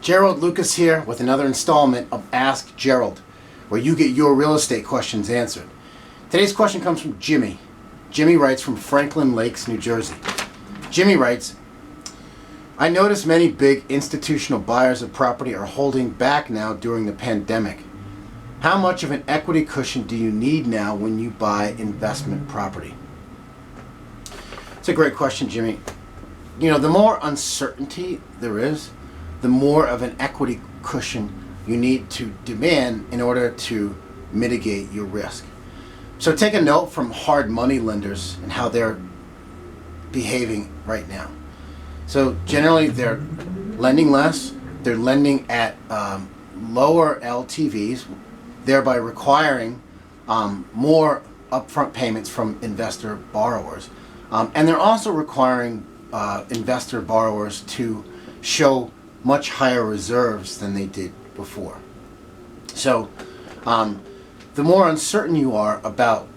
Gerald Lucas here with another installment of Ask Gerald, where you get your real estate questions answered. Today's question comes from Jimmy. Jimmy writes from Franklin Lakes, New Jersey. Jimmy writes, I notice many big institutional buyers of property are holding back now during the pandemic. How much of an equity cushion do you need now when you buy investment property? It's a great question, Jimmy. You know, the more uncertainty there is, the more of an equity cushion you need to demand in order to mitigate your risk. So take a note from hard money lenders and how they're behaving right now. So generally they're lending less, they're lending at lower LTVs, thereby requiring more upfront payments from investor borrowers. And they're also requiring investor borrowers to show much higher reserves than they did before. So the more uncertain you are about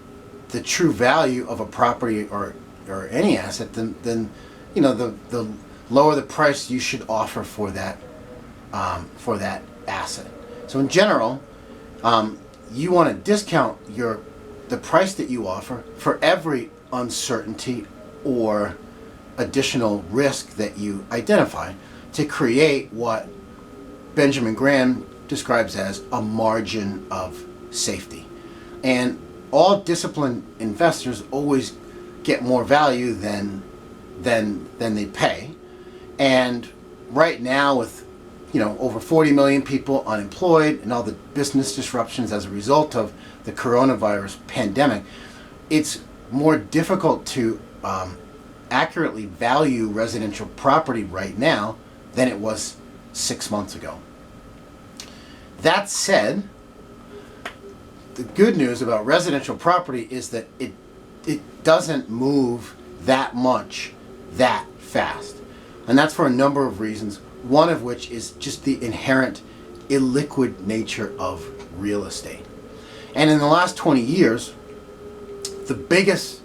the true value of a property or any asset, then you know the lower the price you should offer for that asset. So in general, you want to discount the price that you offer for every uncertainty or additional risk that you identify to create what Benjamin Graham describes as a margin of safety. And all disciplined investors always get more value than they pay. And right now, with over 40 million people unemployed and all the business disruptions as a result of the coronavirus pandemic, it's more difficult to accurately value residential property right now than it was 6 months ago. That said, the good news about residential property is that it doesn't move that much that fast. And that's for a number of reasons, one of which is just the inherent illiquid nature of real estate. And in the last 20 years, the biggest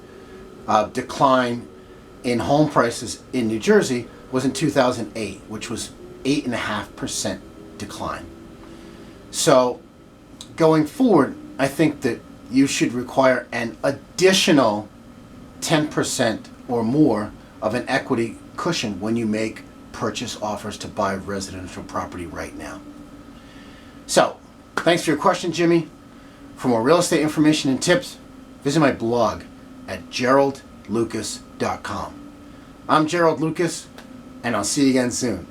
decline in home prices in New Jersey was in 2008, which was 8.5% decline. So going forward, I think that you should require an additional 10% or more of an equity cushion when you make purchase offers to buy residential property right now. So, thanks for your question, Jimmy. For more real estate information and tips, visit my blog at geraldlucas.com. I'm Gerald Lucas, and I'll see you again soon.